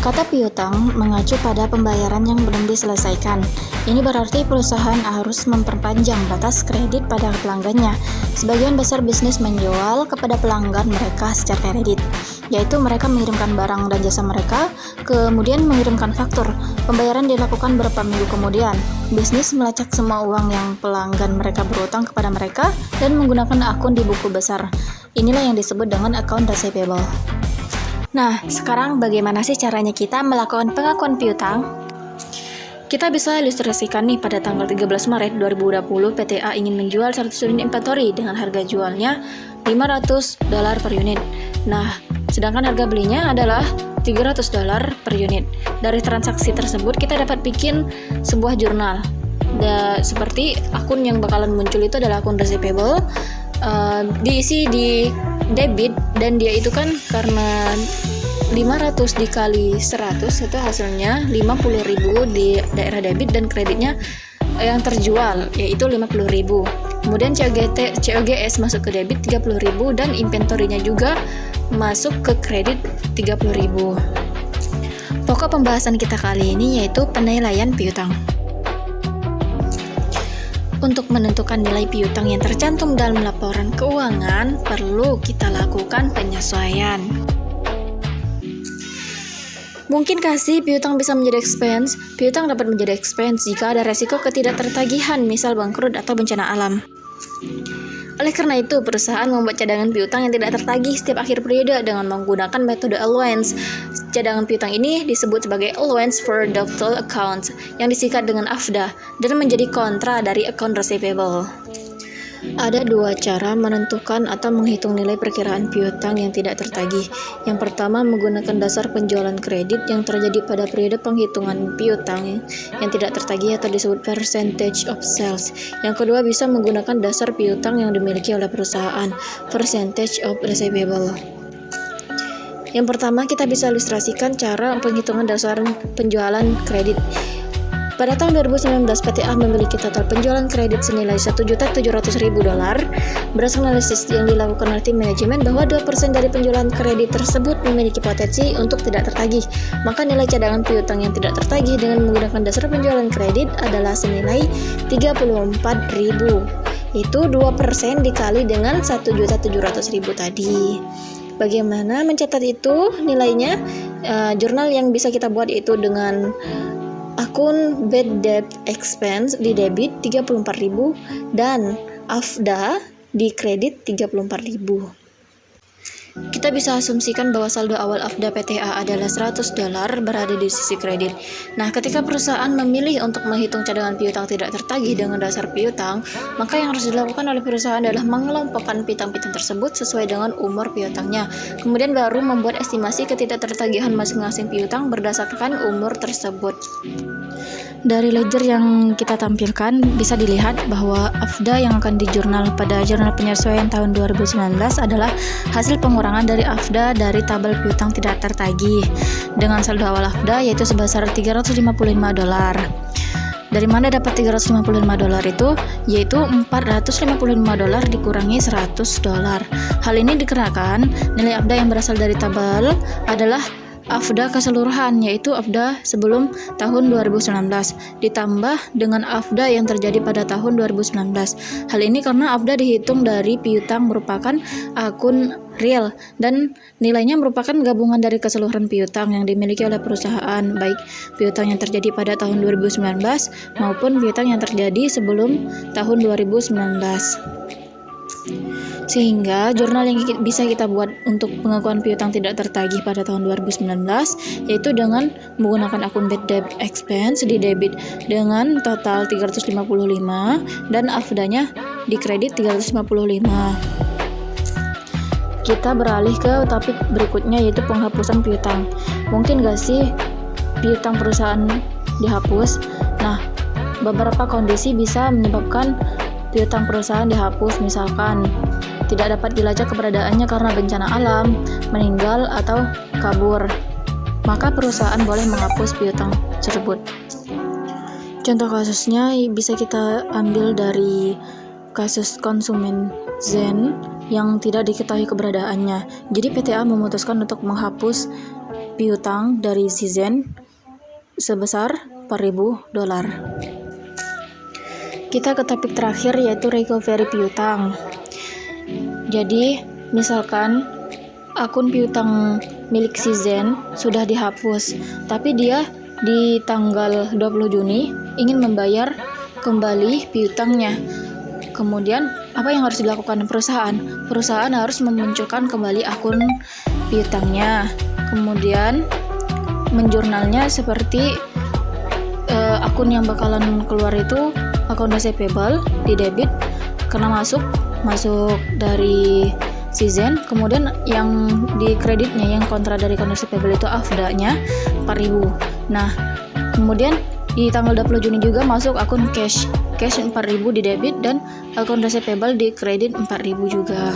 Kata piutang mengacu pada pembayaran yang belum diselesaikan. Ini berarti perusahaan harus memperpanjang batas kredit pada pelanggannya. Sebagian besar bisnis menjual kepada pelanggan mereka secara kredit, yaitu mereka mengirimkan barang dan jasa mereka, kemudian mengirimkan faktur. Pembayaran dilakukan beberapa minggu kemudian. Bisnis melacak semua uang yang pelanggan mereka berutang kepada mereka dan menggunakan akun di buku besar. Inilah yang disebut dengan account receivable. Nah, sekarang bagaimana sih caranya kita melakukan pengakuan piutang? Kita bisa ilustrasikan nih pada tanggal 13 Maret 2020 PTA ingin menjual 100 unit inventory dengan harga jualnya $500 per unit. Nah, sedangkan harga belinya adalah $300 per unit. Dari transaksi tersebut kita dapat bikin sebuah jurnal. Seperti akun yang bakalan muncul itu adalah akun receivable, diisi di debit, dan dia itu kan karena 500 dikali 100 itu hasilnya 50.000 di daerah debit dan kreditnya yang terjual yaitu 50.000. Kemudian COGS masuk ke debit 30.000 dan inventorinya juga masuk ke kredit 30.000. Pokok pembahasan kita kali ini yaitu penilaian piutang. Untuk menentukan nilai piutang yang tercantum dalam laporan keuangan, perlu kita lakukan penyesuaian. Mungkinkah sih piutang bisa menjadi expense? Piutang dapat menjadi expense jika ada resiko ketidaktertagihan, misal bangkrut atau bencana alam. Oleh karena itu, perusahaan membuat cadangan piutang yang tidak tertagih setiap akhir periode dengan menggunakan metode allowance. Cadangan piutang ini disebut sebagai allowance for doubtful accounts yang disingkat dengan AFDA dan menjadi kontra dari account receivable. Ada dua cara menentukan atau menghitung nilai perkiraan piutang yang tidak tertagih. Yang pertama, menggunakan dasar penjualan kredit yang terjadi pada periode penghitungan piutang yang tidak tertagih atau disebut percentage of sales. Yang kedua, bisa menggunakan dasar piutang yang dimiliki oleh perusahaan, percentage of receivable. Yang pertama, kita bisa ilustrasikan cara penghitungan dasar penjualan kredit. Pada tahun 2019, PTA memiliki total penjualan kredit senilai $1.700.000. Berdasarkan analisis yang dilakukan oleh tim manajemen bahwa 2% dari penjualan kredit tersebut memiliki potensi untuk tidak tertagih. Maka nilai cadangan piutang yang tidak tertagih dengan menggunakan dasar penjualan kredit adalah senilai $34.000. Itu 2% dikali dengan $1.700.000 tadi. Bagaimana mencatat itu nilainya? Jurnal yang bisa kita buat itu dengan akun bad debt expense di debit 34.000 dan AFDA di kredit 34.000. Kita bisa asumsikan bahwa saldo awal AFDA PTA adalah $100 berada di sisi kredit. Nah, ketika perusahaan memilih untuk menghitung cadangan piutang tidak tertagih dengan dasar piutang, maka yang harus dilakukan oleh perusahaan adalah mengelompokkan piutang-piutang tersebut sesuai dengan umur piutangnya. Kemudian baru membuat estimasi ketidaktertagihan masing-masing piutang berdasarkan umur tersebut. Dari ledger yang kita tampilkan bisa dilihat bahwa AFDA yang akan dijurnal pada jurnal penyesuaian tahun 2019 adalah hasil pengurangan dari AFDA dari tabel piutang tidak tertagih dengan saldo awal AFDA yaitu sebesar $355. Dari mana dapat $355 itu? Yaitu $455 dikurangi $100. Hal ini dikarenakan nilai AFDA yang berasal dari tabel adalah AFDA keseluruhan, yaitu AFDA sebelum tahun 2019 ditambah dengan AFDA yang terjadi pada tahun 2019. Hal ini karena AFDA dihitung dari piutang merupakan akun real dan nilainya merupakan gabungan dari keseluruhan piutang yang dimiliki oleh perusahaan, baik piutang yang terjadi pada tahun 2019 maupun piutang yang terjadi sebelum tahun 2019. Sehingga jurnal yang bisa kita buat untuk pengakuan piutang tidak tertagih pada tahun 2019 yaitu dengan menggunakan akun bad debt expense di debit dengan total 355 dan AFDA-nya di kredit 355. Kita beralih ke topik berikutnya yaitu penghapusan piutang. Mungkin gak sih piutang perusahaan dihapus? Nah, beberapa kondisi bisa menyebabkan piutang perusahaan dihapus, misalkan tidak dapat dilacak keberadaannya karena bencana alam, meninggal, atau kabur. Maka perusahaan boleh menghapus piutang tersebut. Contoh kasusnya bisa kita ambil dari kasus konsumen Zen yang tidak diketahui keberadaannya. Jadi PTA memutuskan untuk menghapus piutang dari Cizen sebesar $4.000. Kita ke topik terakhir yaitu recovery piutang. Jadi, misalkan akun piutang milik Cizen sudah dihapus, tapi dia di tanggal 20 Juni ingin membayar kembali piutangnya. Kemudian, apa yang harus dilakukan perusahaan? Perusahaan harus memunculkan kembali akun piutangnya. Kemudian, menjurnalnya seperti akun yang bakalan keluar itu akun receivable di debit karena masuk dari Cizen. Kemudian yang di kreditnya, yang kontra dari akun receivable itu AFDA-nya 4.000. Nah, kemudian di tanggal 20 Juni juga masuk akun cash 4.000 di debit dan akun receivable di kredit 4.000 juga.